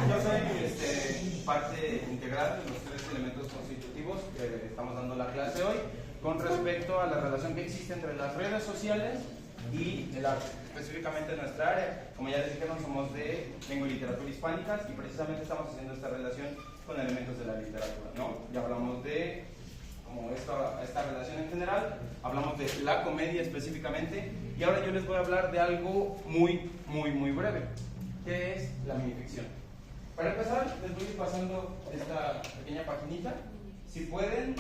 Yo soy parte integral de los tres elementos constitutivos que estamos dando la clase hoy con respecto a la relación que existe entre las redes sociales y el arte, específicamente en nuestra área. Como ya les dijeron, somos de lengua y literatura hispánicas y precisamente estamos haciendo esta relación con elementos de la literatura, ¿no? Ya hablamos de como esta relación en general, hablamos de la comedia específicamente y ahora yo les voy a hablar de algo muy breve, que es la minificción. Para empezar, les voy a ir pasando esta pequeña paginita. Si pueden,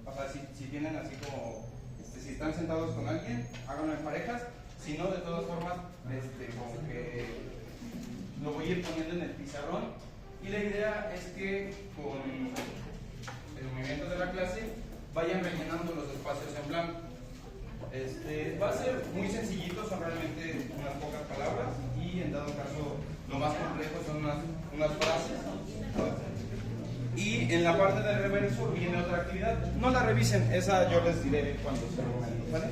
o sea, si tienen así como, si están sentados con alguien, háganlo en parejas. Si no, de todas formas, como que lo voy a ir poniendo en el pizarrón. Y la idea es que con el movimiento de la clase vayan rellenando los espacios en blanco. Va a ser muy sencillito, son realmente unas pocas palabras y en dado caso lo más complejo son unas frases. Y en la parte del reverso viene otra actividad. No la revisen, esa yo les diré cuando sea el momento, ¿vale?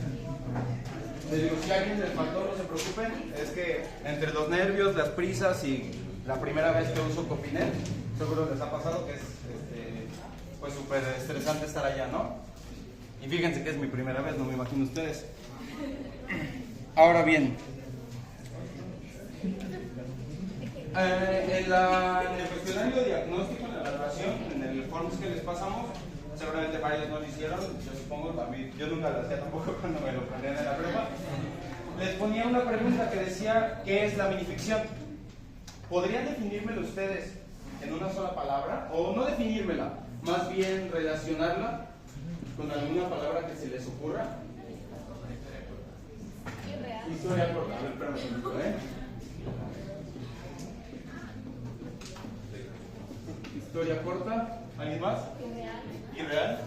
Les digo, si a alguien les faltó, no se preocupen, es que entre los nervios, las prisas y la primera vez que uso Copinet, seguro les ha pasado que es pues súper estresante estar allá, ¿no? Y fíjense que es mi primera vez, no me imagino ustedes. Ahora bien, en el cuestionario diagnóstico, en la evaluación, en el forms que les pasamos, seguramente varios no lo hicieron, yo supongo, yo nunca lo hacía tampoco cuando me lo ponían en la prueba. Les ponía una pregunta que decía, ¿qué es la minificción? ¿Podrían definírmela ustedes en una sola palabra? O no definírmela, más bien relacionarla con alguna palabra que se les ocurra. Historia corta. A ver, espérame un momento, Historia corta. ¿Alguien más? Irreal.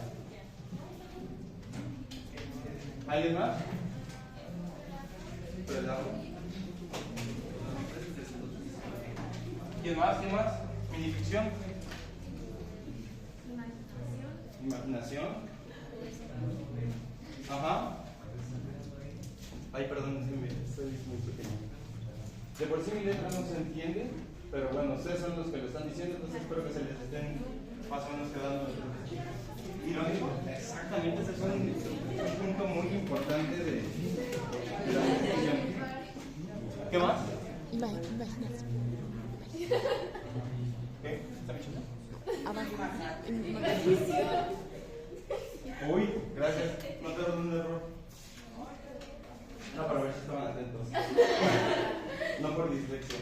¿Alguien más? Relajo. ¿Quién más? ¿Quién más? Minificción. Imaginación. Ajá. Ay, perdón, soy muy pequeño. De por sí mi letra no se entiende, pero bueno, ustedes son los que lo están diciendo, entonces espero que se les estén más o menos quedando. Irónico, exactamente, ese es un punto muy importante de la definición. ¿Qué más? Imaginación. ¿Qué? ¿Está mi chido? Uy, gracias. Notaron un error. No, para ver si estaban atentos. No por dislexia.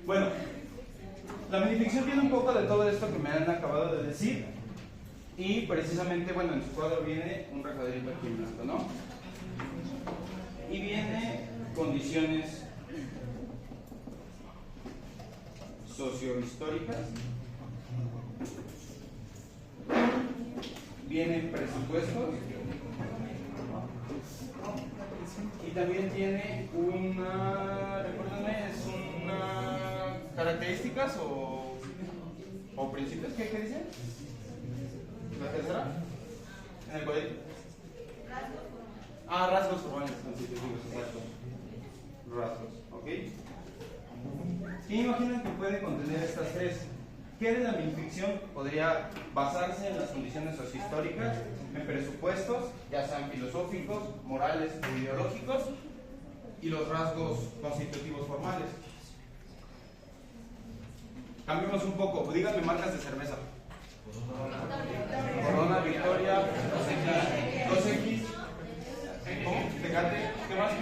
Bueno, la minificción tiene un poco de todo esto que me han acabado de decir. Y precisamente, bueno, en su cuadro viene un recuadrito aquí en blanco, ¿no? Y viene condiciones sociohistóricas. Vienen presupuestos. Y también tiene recuérdenme, es una características o principios, ¿qué dicen? ¿La tercera? ¿En el cuadrito? Rasgos formales constitutivos, exacto. Rasgos, ¿ok? ¿Qué imaginan que puede contener estas tres? ¿Qué de la minificción podría basarse en las condiciones sociohistóricas, en presupuestos, ya sean filosóficos, morales o ideológicos, y los rasgos constitutivos formales? Cambiemos un poco, díganme marcas de cerveza. Corona, Victoria, 2X, ¿cómo? Tecate, ¿qué más?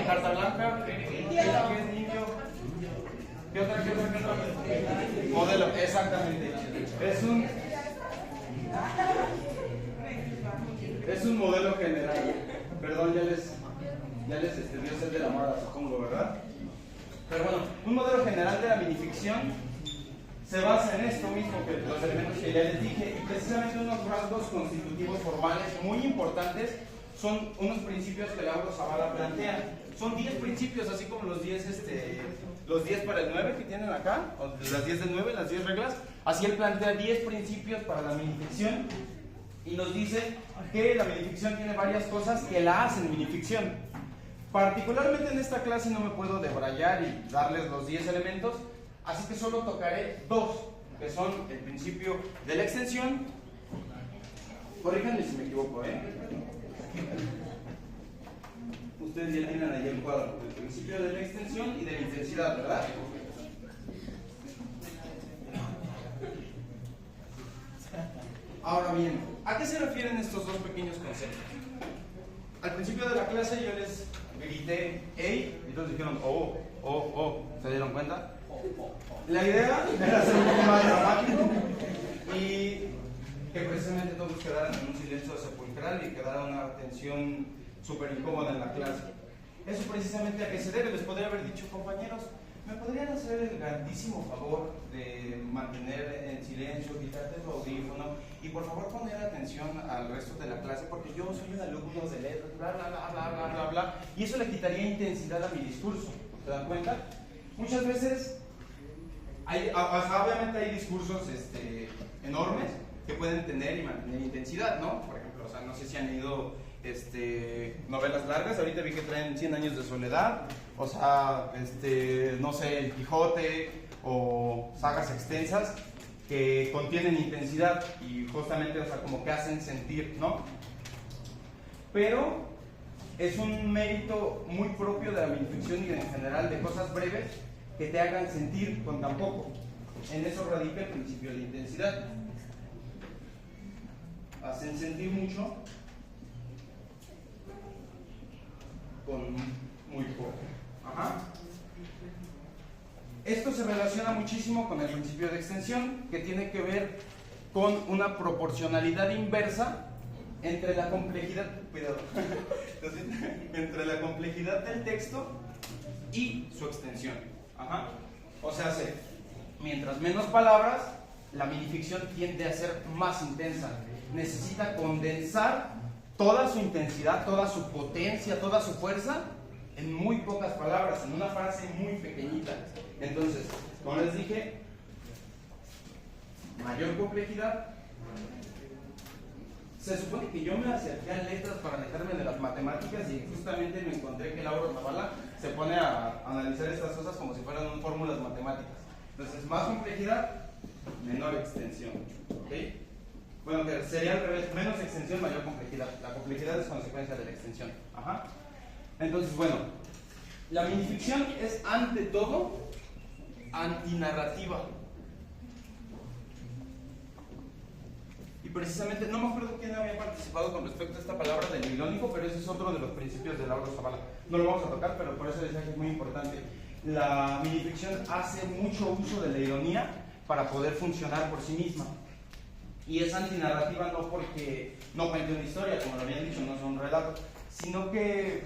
Carta blanca, ¿qué es niño? ¿Qué otra? Modelo, exactamente. Es un modelo general. Perdón, ya les dio sed de la moda, supongo, ¿verdad? Pero bueno, un modelo general de la minificción se basa en esto mismo, que los elementos que ya les dije, y precisamente unos rasgos constitutivos formales muy importantes son unos principios que Lauro Zavala plantea. Son 10 principios, así como los 10 para el 9 que tienen acá, o las 10 del 9, las 10 reglas. Así él plantea 10 principios para la minificción y nos dice que la minificción tiene varias cosas que la hacen minificción. Particularmente en esta clase no me puedo debrayar y darles los 10 elementos, así que solo tocaré 2, que son el principio de la extensión. Corríjanme si me equivoco, Ustedes ya tienen ahí el cuadro, el principio de la extensión y de la intensidad, ¿verdad? Ahora bien, ¿a qué se refieren estos dos pequeños conceptos? Al principio de la clase yo les grité "hey" y todos dijeron "oh". ¿Se dieron cuenta? La idea era ser un poco más dramático y que precisamente todos quedaran en un silencio sepulcral y quedara una tensión súper incómoda en la clase. Eso precisamente a qué se debe. Les podría haber dicho: compañeros, ¿me podrían hacer el grandísimo favor de mantener en silencio, quitarte tu audífono y por favor poner atención al resto de la clase? Porque yo soy un alumno de letras, bla, bla, bla, bla, bla, bla, bla. Y eso le quitaría intensidad a mi discurso. ¿Se dan cuenta? Muchas veces, obviamente hay discursos enormes que pueden tener y mantener intensidad, ¿no? Por ejemplo, o sea, no sé si han leído novelas largas. Ahorita vi que traen 100 años de soledad, o sea, no sé, El Quijote o sagas extensas que contienen intensidad y justamente, o sea, como que hacen sentir, ¿no? Pero es un mérito muy propio de la minificción y en general de cosas breves que te hagan sentir con tan poco. En eso radica el principio de la intensidad. Hacen sentir mucho con muy poco. Ajá. Esto se relaciona muchísimo con el principio de extensión, que tiene que ver con una proporcionalidad inversa entre la complejidad, entre la complejidad del texto y su extensión. Ajá. O sea, mientras menos palabras, la minificción tiende a ser más intensa. Necesita condensar toda su intensidad, toda su potencia, toda su fuerza en muy pocas palabras, en una frase muy pequeñita. Entonces, como les dije, mayor complejidad. Se supone que yo me acerqué a letras para alejarme de las matemáticas y justamente me encontré que Lauro Zavala se pone a analizar estas cosas como si fueran fórmulas matemáticas. Entonces, más complejidad, menor extensión. ¿Okay? Bueno, que sería al revés: menos extensión, mayor complejidad. La complejidad es consecuencia de la extensión. Ajá. Entonces, bueno, la minificción es ante todo antinarrativa. Y precisamente, no me acuerdo quién había participado con respecto a esta palabra del irónico, pero ese es otro de los principios de Lauro Zavala. No lo vamos a tocar, pero por eso decía que es muy importante. La minificción hace mucho uso de la ironía para poder funcionar por sí misma. Y es antinarrativa no porque no cuente una historia, como lo habían dicho, no es un relato, sino que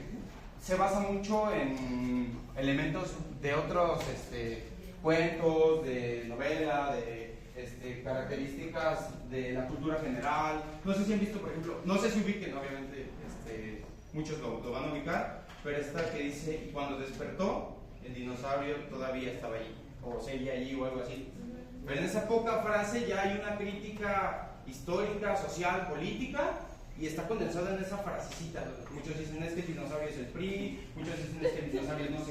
se basa mucho en elementos de otros cuentos, de novela, de características de la cultura general. No sé si han visto, por ejemplo, no sé si ubiquen, obviamente muchos lo van a ubicar, pero esta que dice: y cuando despertó, el dinosaurio todavía estaba allí, o seguía allí, o algo así. Pero en esa poca frase ya hay una crítica histórica, social, política, y está condensada en esa frasecita. Muchos dicen: es que el dinosaurio es el PRI, muchos dicen: es que el dinosaurio es no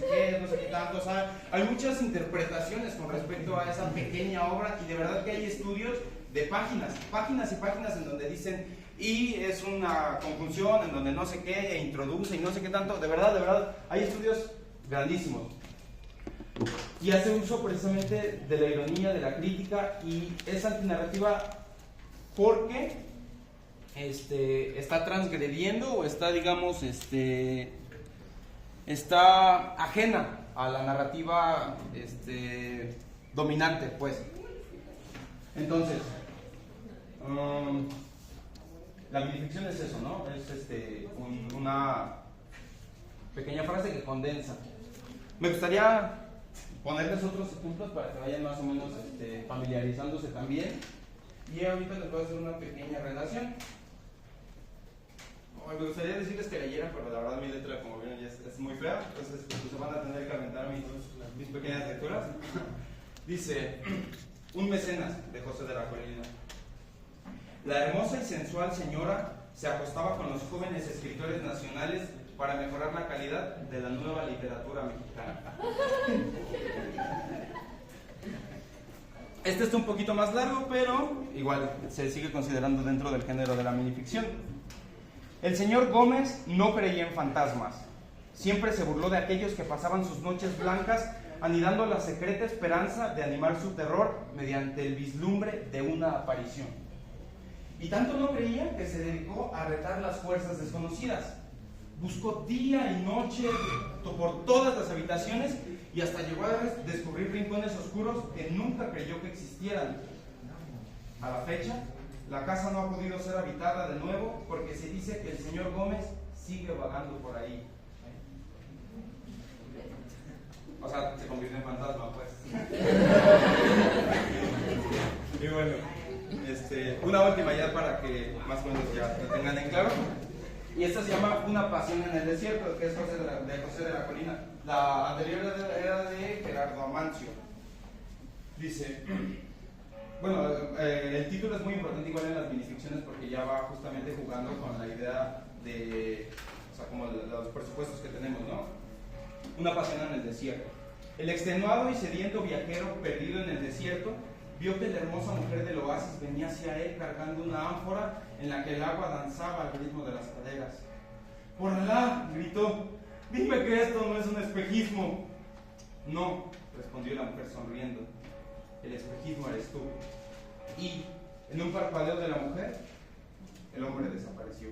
sé qué tanto. O sea, hay muchas interpretaciones con respecto a esa pequeña obra, y de verdad que hay estudios de páginas y páginas en donde dicen: y es una conjunción en donde no sé qué, e introduce y no sé qué tanto. De verdad, hay estudios grandísimos. Y hace uso precisamente de la ironía, de la crítica, y es antinarrativa porque está transgrediendo o está, digamos, está ajena a la narrativa dominante, pues. Entonces, la minificción es eso, ¿no? Es una pequeña frase que condensa. Me gustaría ponerles otros ejemplos para que vayan más o menos familiarizándose también. Y ahorita les voy a hacer una pequeña redacción. Me gustaría decirles que leyeran, pero la verdad mi letra, como vieron, ya es muy fea, entonces pues, van a tener que aventar mis pequeñas lecturas. Dice: un mecenas, de José de la Colina. La hermosa y sensual señora se acostaba con los jóvenes escritores nacionales para mejorar la calidad de la nueva literatura mexicana. Este está un poquito más largo, pero igual se sigue considerando dentro del género de la minificción. El señor Gómez no creía en fantasmas. Siempre se burló de aquellos que pasaban sus noches blancas anidando la secreta esperanza de animar su terror mediante el vislumbre de una aparición. Y tanto no creía que se dedicó a retar las fuerzas desconocidas. Buscó día y noche por todas las habitaciones y hasta llegó a descubrir rincones oscuros que nunca creyó que existieran. A la fecha, la casa no ha podido ser habitada de nuevo porque se dice que el señor Gómez sigue vagando por ahí. O sea, se convirtió en fantasma, pues. Y bueno, una última ya para que más o menos ya lo tengan en claro. Y esta se llama Una pasión en el desierto, que es de José de la Colina. La anterior era de Gerardo Amancio. Dice, bueno, el título es muy importante igual en las minificciones porque ya va justamente jugando con la idea de, o sea, como los presupuestos que tenemos, ¿no? Una pasión en el desierto. El extenuado y sediento viajero perdido en el desierto vio que la hermosa mujer del oasis venía hacia él cargando una ánfora en la que el agua danzaba al ritmo de las caderas. ¡Por Alá!, gritó, ¡dime que esto no es un espejismo! No, respondió la mujer sonriendo, el espejismo eres tú. Y, en un parpadeo de la mujer, el hombre desapareció.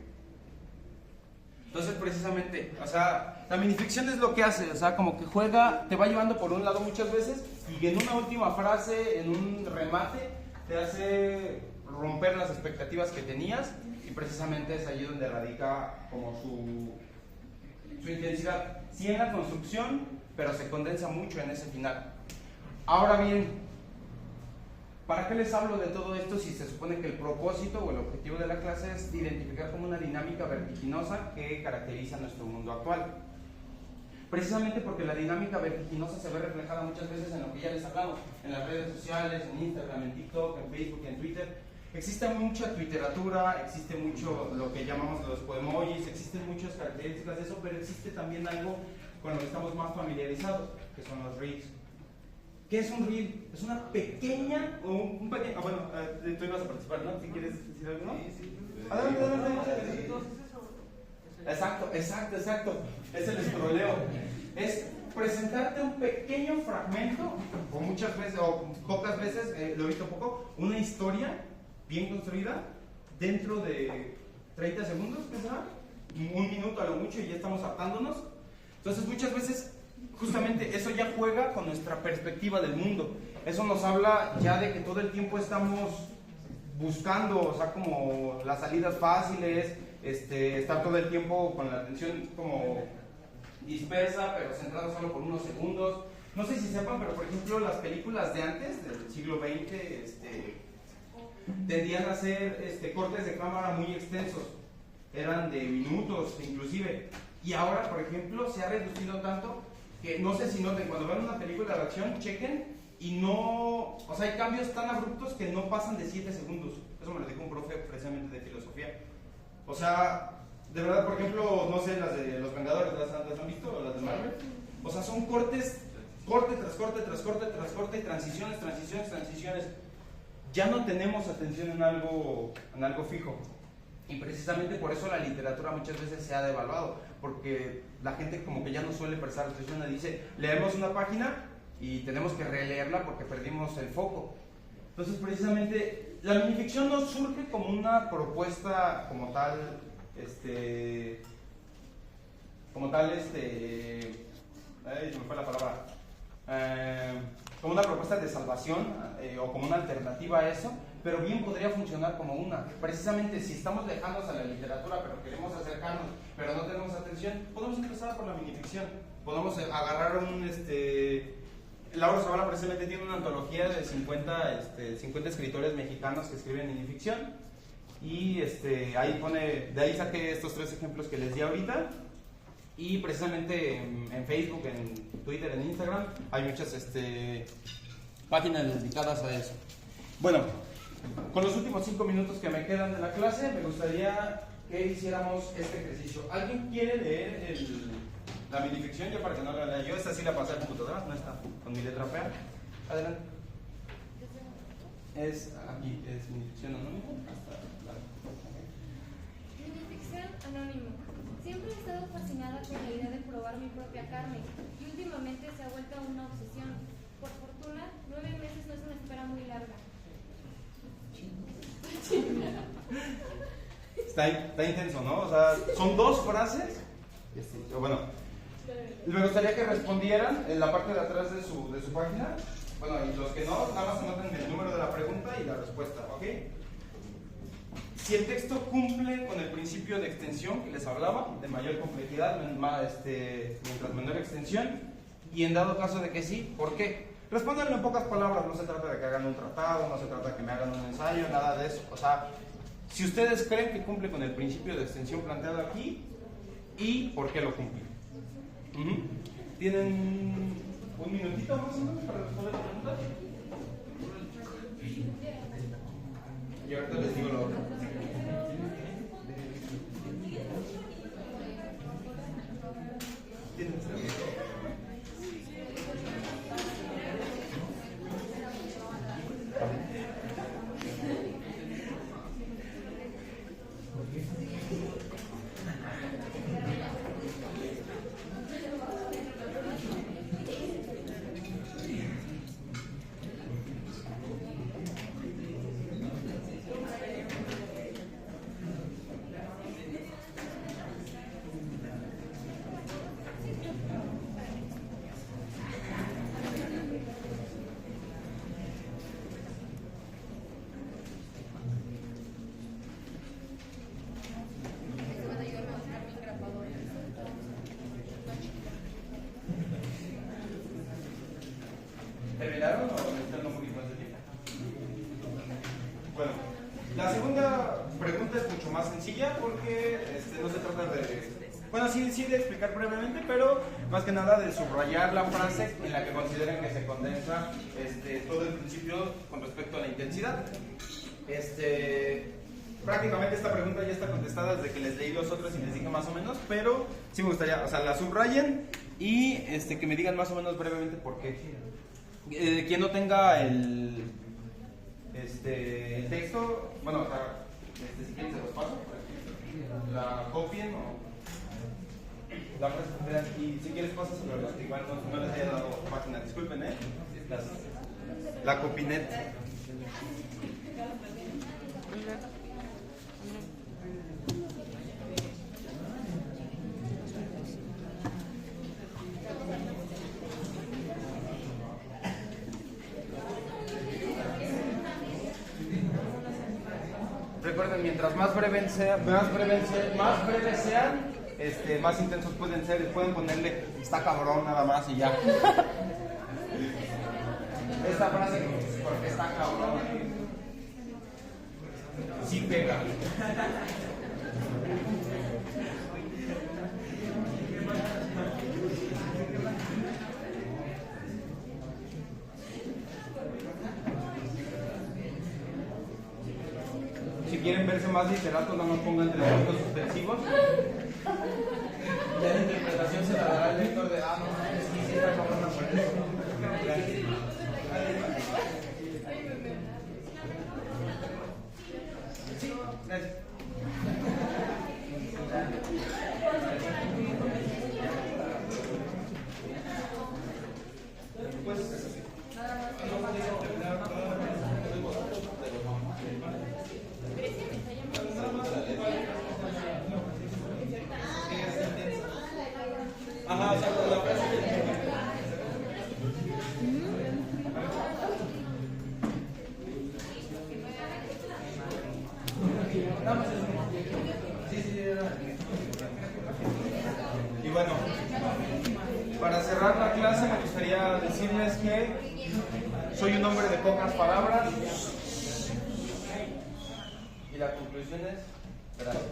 Entonces, precisamente, o sea, la minificción es lo que hace, o sea, como que juega, te va llevando por un lado muchas veces y en una última frase, en un remate, te hace romper las expectativas que tenías y precisamente es allí donde radica como su intensidad. Sí en la construcción, pero se condensa mucho en ese final. Ahora bien, ¿para qué les hablo de todo esto si se supone que el propósito o el objetivo de la clase es identificar como una dinámica vertiginosa que caracteriza nuestro mundo actual? Precisamente porque la dinámica vertiginosa se ve reflejada muchas veces en lo que ya les hablamos, en las redes sociales, en Instagram, en TikTok, en Facebook, en Twitter. Existe mucha twitteratura, existe mucho lo que llamamos los poemojis, existen muchas características de eso, pero existe también algo con lo que estamos más familiarizados, que son los reels. ¿Qué es un reel? Es una pequeña, o un pequeño, bueno, tú ibas a participar, ¿no? Si quieres decir algo, ¿no? Sí. Adelante. Exacto. Es el escroleo. Es presentarte un pequeño fragmento, o muchas veces, o pocas veces, lo he visto poco, una historia bien construida dentro de 30 segundos, ¿qué será? Un minuto a lo mucho y ya estamos hartándonos. Entonces, muchas veces justamente eso ya juega con nuestra perspectiva del mundo. Eso nos habla ya de que todo el tiempo estamos buscando, o sea, como las salidas fáciles, estar todo el tiempo con la atención como dispersa, pero centrada solo por unos segundos. No sé si sepan, pero por ejemplo las películas de antes, del siglo XX, tendían a hacer cortes de cámara muy extensos. Eran de minutos inclusive. Y ahora, por ejemplo, se ha reducido tanto que no sé si noten, cuando ven una película de acción, chequen y no, o sea, hay cambios tan abruptos que no pasan de 7 segundos. Eso me lo dijo un profe precisamente de filosofía. O sea, de verdad, por ejemplo, no sé, las de Los Vengadores, ¿las han visto? ¿O las de Marvel? O sea, son cortes, corte tras corte, tras corte, tras corte, y transiciones. Ya no tenemos atención en algo fijo. Y precisamente por eso la literatura muchas veces se ha devaluado, porque la gente como que ya no suele prestar atención, dice, leemos una página y tenemos que releerla porque perdimos el foco. Entonces precisamente la minificción no surge como una propuesta como tal, ay, se me fue la palabra, como una propuesta de salvación o como una alternativa a eso, pero bien podría funcionar como una. Precisamente si estamos lejanos a la literatura, pero queremos acercarnos, pero no tenemos atención, podemos empezar por la minificción. Podemos agarrar Laura Zavala precisamente tiene una antología de 50 escritores mexicanos que escriben minificción, y ahí pone, de ahí saqué estos 3 ejemplos que les di ahorita. Y precisamente en Facebook, en Twitter, en Instagram hay muchas páginas dedicadas a eso. Bueno, con los últimos 5 minutos que me quedan de la clase, me gustaría que hiciéramos este ejercicio. ¿Alguien quiere leer la minificción? Yo para que no la lea yo, esta sí la pasé al computador, no está con mi letra fea. Adelante. Es aquí, es minificción anónima. Minificción anónimo. Siempre he estado fascinada con la idea de probar mi propia carne y últimamente se ha vuelto una obsesión. Por fortuna, 9 meses no es una espera muy larga. Está intenso, ¿no? O sea, son 2 frases. Bueno, me gustaría que respondieran en la parte de atrás de su página. Bueno, y los que no, nada más anoten el número de la pregunta y la respuesta, ¿ok? Si el texto cumple con el principio de extensión que les hablaba, de mayor complejidad, mientras menor extensión, y en dado caso de que sí, ¿por qué? Respóndanlo en pocas palabras, no se trata de que hagan un tratado, no se trata de que me hagan un ensayo, nada de eso. O sea, si ustedes creen que cumple con el principio de extensión planteado aquí, ¿y por qué lo cumple? ¿Tienen un minutito más o menos para responder la pregunta? Y ahorita les digo lo otro. ¿Terminaron o necesitan un poquito más de tiempo? Bueno, la segunda pregunta es mucho más sencilla porque no se trata de... Bueno, sí de explicar brevemente, pero más que nada de subrayar la frase en la que consideren que se condensa todo el principio con respecto a la intensidad. Prácticamente esta pregunta ya está contestada desde que les leí los otros y les dije más o menos, pero sí me gustaría, o sea, la subrayen y que me digan más o menos brevemente por qué. Quien no tenga el texto, bueno, si quieren se los paso, la copien o la presentan y si quieres pásaselo a los que igual no les haya dado página, disculpen, la copinet. Recuerden, mientras más breves sean, más intensos pueden ser. Pueden ponerle está cabrón nada más y ya. Esta frase, porque está cabrón, sí pega. Si quieren verse más literatos, nada más pongan entre puntos suspensivos. Ya la interpretación se la dará el lector de no, sí está cabrona por eso. Sí, gracias. Pues es así. Ajá, o sea, con la frase que y bueno, para cerrar la clase me gustaría decirles que soy un hombre de pocas palabras y la conclusión es gracias.